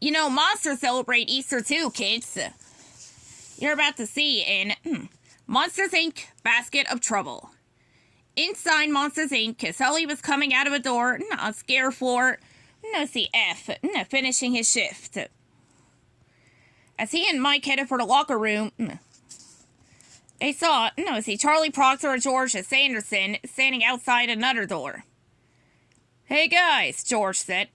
You know, monsters celebrate Easter too, kids. You're about to see in Monsters, Inc. Basket of Trouble. Inside Monsters, Inc., Sully was coming out of a door on scare floor, finishing his shift. As he and Mike headed for the locker room, they saw, Charlie Proctor and George Sanderson standing outside another door. Hey guys, George said.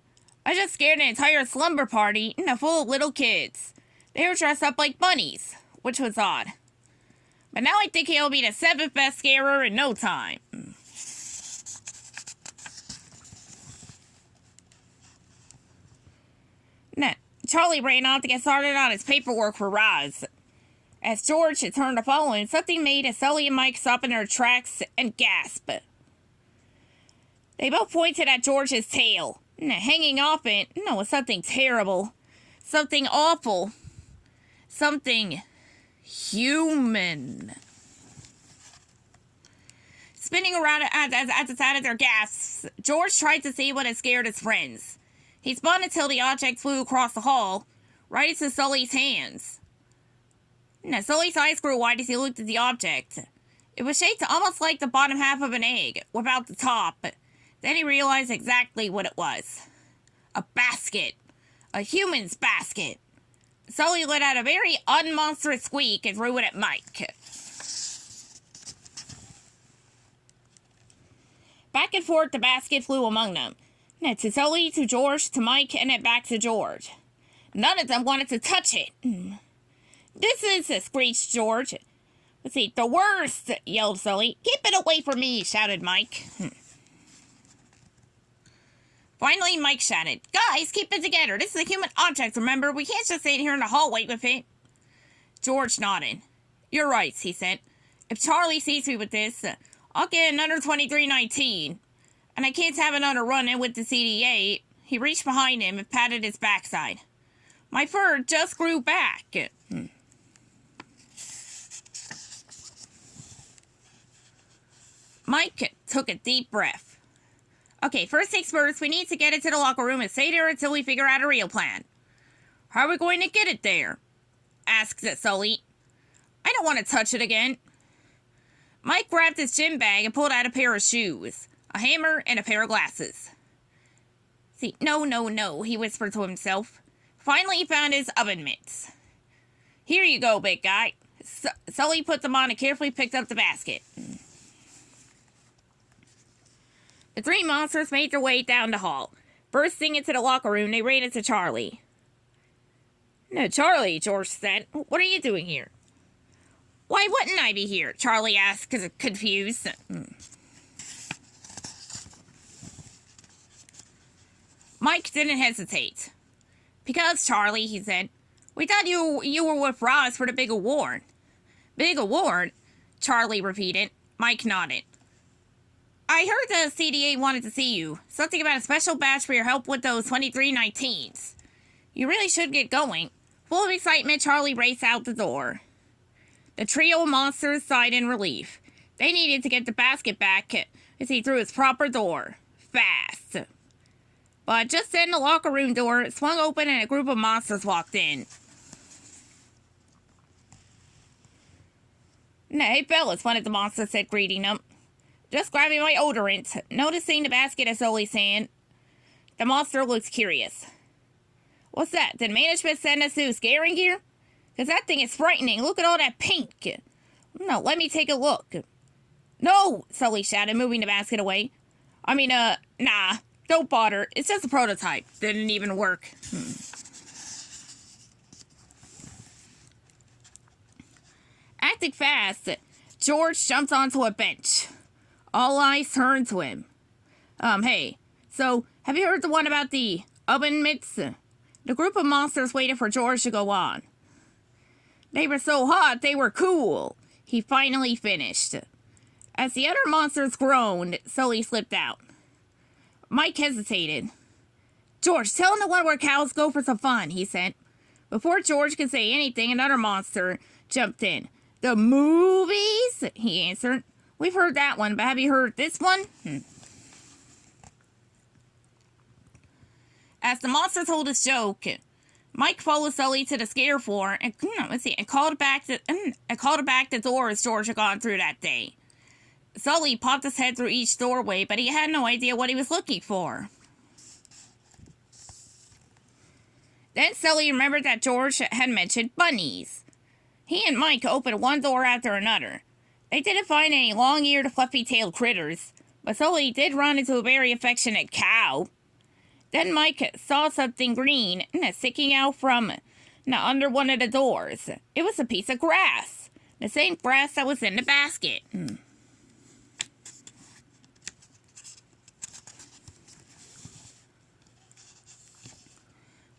I just scared an entire slumber party full of little kids. They were dressed up like bunnies, which was odd. But now I think he'll be the 7th best scarer in no time. Charlie ran off to get started on his paperwork for Roz. As George had turned to follow him, something made Sully and Mike stop in their tracks and gasp. They both pointed at George's tail. Hanging off it, was something terrible. Something awful. Something human. Spinning around at the side of their gasps, George tried to see what had scared his friends. He spun until the object flew across the hall, right into Sully's hands. Sully's eyes grew wide as he looked at the object. It was shaped almost like the bottom half of an egg, without the top. Then he realized exactly what it was. A basket. A human's basket. Sully let out a very unmonstrous squeak and threw it at Mike. Back and forth the basket flew among them. To Sully, to George, to Mike, and then back to George. None of them wanted to touch it. This is, screeched George. Let's see, the worst, yelled Sully. Keep it away from me, shouted Mike. Finally, Mike shouted, Guys, keep it together. This is a human object, remember? We can't just stand here in the hallway with it. George nodded. You're right, he said. If Charlie sees me with this, I'll get another 2319. And I can't have another run-in with the CD8. He reached behind him and patted his backside. My fur just grew back. Mike took a deep breath. Okay, first things first, we need to get it to the locker room and stay there until we figure out a real plan. How are we going to get it there? Asked Sully. I don't want to touch it again. Mike grabbed his gym bag and pulled out a pair of shoes, a hammer, and a pair of glasses. See, no, he whispered to himself. Finally, he found his oven mitts. Here you go, big guy. Sully put them on and carefully picked up the basket. The three monsters made their way down the hall. Bursting into the locker room, they ran into Charlie. No, Charlie, George said. What are you doing here? Why wouldn't I be here? Charlie asked, confused. Mike didn't hesitate. Because, Charlie, he said, we thought you were with Roz for the big award. Big award? Charlie repeated. Mike nodded. I heard the CDA wanted to see you. Something about a special badge for your help with those 2319s. You really should get going. Full of excitement, Charlie raced out the door. The trio of monsters sighed in relief. They needed to get the basket back as he threw its proper door. Fast. But just then the locker room door swung open and a group of monsters walked in. Hey fellas, one of the monsters said, greeting them. Just grabbing my odorant. Noticing the basket at Sully's hand, the monster looked curious. What's that? Did management send us to scaring gear? Because that thing is frightening. Look at all that pink. No, let me take a look. No, Sully shouted, moving the basket away. Nah, don't bother. It's just a prototype. Didn't even work. Acting fast, George jumped onto a bench. All eyes turned to him. Hey, so, have you heard the one about the oven mitts? The group of monsters waited for George to go on. They were so hot, they were cool. He finally finished. As the other monsters groaned, Sully slipped out. Mike hesitated. George, tell him to let where cows go for some fun, he said. Before George could say anything, another monster jumped in. The movies? He answered. We've heard that one, but have you heard this one? As the monster told his joke, Mike followed Sully to the scare floor and called back the doors George had gone through that day. Sully popped his head through each doorway, but he had no idea what he was looking for. Then Sully remembered that George had mentioned bunnies. He and Mike opened one door after another. They didn't find any long-eared, fluffy-tailed critters, but Sully did run into a very affectionate cow. Then Mike saw something green sticking out from under one of the doors. It was a piece of grass, the same grass that was in the basket.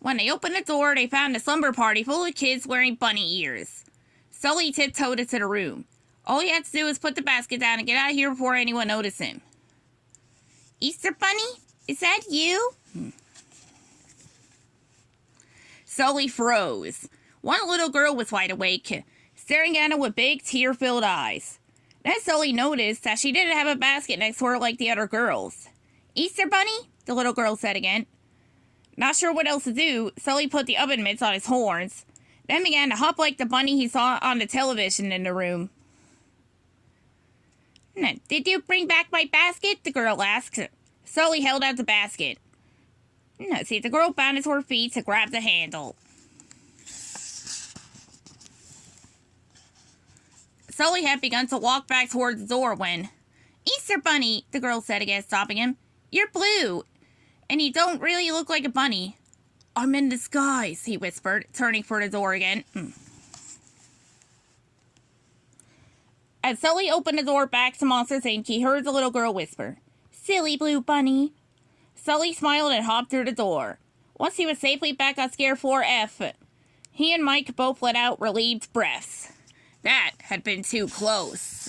When they opened the door, they found a slumber party full of kids wearing bunny ears. Sully tiptoed into the room. All he had to do was put the basket down and get out of here before anyone noticed him. Easter Bunny? Is that you? Sully froze. One little girl was wide awake, staring at him with big, tear-filled eyes. Then Sully noticed that she didn't have a basket next to her like the other girls. Easter Bunny? The little girl said again. Not sure what else to do, Sully put the oven mitts on his horns, then began to hop like the bunny he saw on the television in the room. Did you bring back my basket? The girl asked. Sully held out the basket. The girl bounded to her feet to grab the handle. Sully had begun to walk back toward the door when, Easter Bunny, the girl said again, stopping him. You're blue, and you don't really look like a bunny. I'm in disguise, he whispered, turning for the door again. As Sully opened the door back to Monsters, Inc., he heard the little girl whisper, Silly blue bunny. Sully smiled and hopped through the door. Once he was safely back on Scare Floor F, he and Mike both let out relieved breaths. That had been too close.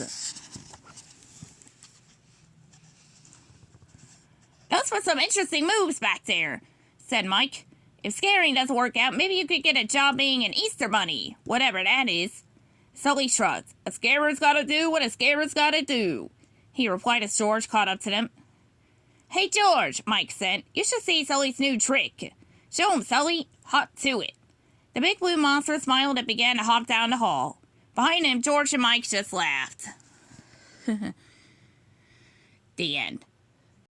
Those were some interesting moves back there, said Mike. If scaring doesn't work out, maybe you could get a job being an Easter Bunny, whatever that is. Sully shrugged. A scarer's gotta do what a scarer's gotta do, he replied as George caught up to them. Hey, George, Mike said. You should see Sully's new trick. Show him, Sully. Hop to it. The big blue monster smiled and began to hop down the hall. Behind him, George and Mike just laughed. The end.